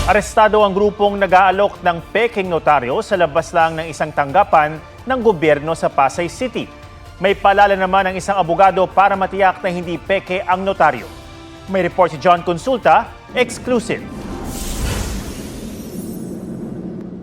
Arestado ang grupong nag-aalok ng peking notaryo sa labas lang ng isang tanggapan ng gobyerno sa Pasay City. May palala naman ang isang abogado para matiyak na hindi peke ang notaryo. May report si John Consulta, exclusive.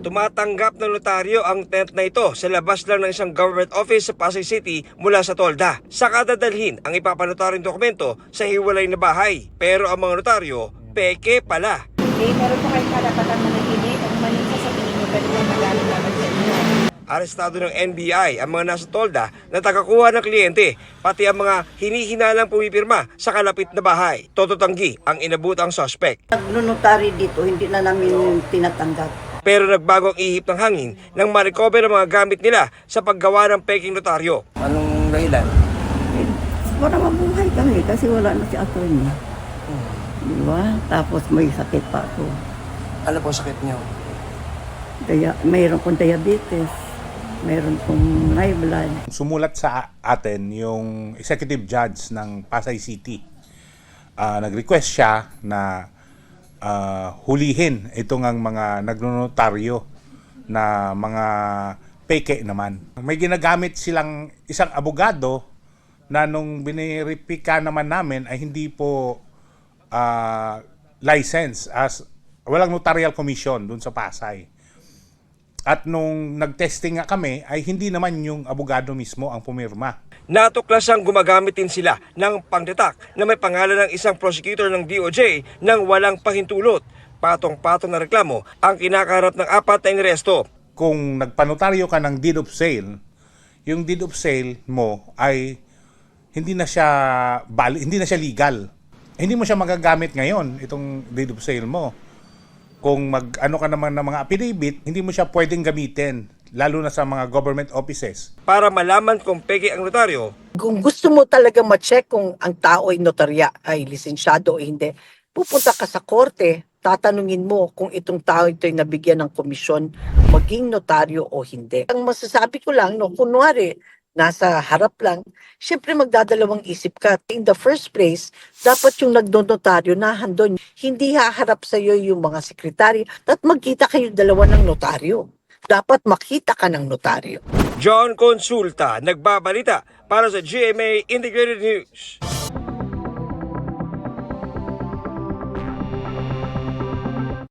Tumatanggap ng notaryo ang tent na ito sa labas lang ng isang government office sa Pasay City mula sa Tolda. Saka dadalhin ang ipapanotaryong dokumento sa hiwalay na bahay. Pero ang mga notaryo, peke pala. Meron po kayong karapatan manahimik at maninsa sa tingin nyo, pero may magaling naman sa inyo. Arestado ng NBI ang mga nasa Tolda na tagakuha ng kliyente, pati ang mga hinihinalang pumipirma sa kalapit na bahay. Tototanggi ang inabutang suspect. Nagnonotaryo dito, hindi na namin tinatanggap. Pero nagbago ang ihip ng hangin nang ma-recover ang mga gamit nila sa paggawa ng peking notaryo. Anong dahilan? Para mabuhay kami kasi wala na si attorney. Diba? Tapos may sakit pa ako. Ano po sakit niyo? Mayroon kong diabetes. Mayroon kong high blood. Sumulat sa atin yung executive judge ng Pasay City. Nag-request siya na hulihin itong ang mga nagnonotaryo na mga peke naman. May ginagamit silang isang abogado na nung biniripika naman namin ay hindi po license as walang notarial commission dun sa Pasay. At nung nag-testing nga kami ay hindi naman yung abogado mismo ang pumirma. Natuklasang gumagamit din sila ng pangdetak na may pangalan ng isang prosecutor ng DOJ nang walang pahintulot. Patong-patong na reklamo ang kinakaharap ng apat na inaresto. Kung nagpanotaryo ka ng deed of sale, yung deed of sale mo ay hindi na siya legal. Hindi mo siya magagamit ngayon itong deed of sale mo. Kung mag-ano ka naman ng mga affidavit, hindi mo siya pwedeng gamitin, lalo na sa mga government offices. Para malaman kung peke ang notaryo, Kung gusto mo talaga ma-check kung ang tao ay notarya, ay lisensyado o hindi, pupunta ka sa korte, tatanungin mo kung itong tao ito ay nabigyan ng komisyon, maging notaryo o hindi. Ang masasabi ko lang, no, kunwari, nasa harap lang, syempre magdadalawang isip ka. In the first place, dapat yung nagnotaryo na handon. Hindi haharap sa iyo yung mga sekretary at magkita kayo dalawa ng notaryo. Dapat makita ka ng notaryo. John Consulta, nagbabalita para sa GMA Integrated News.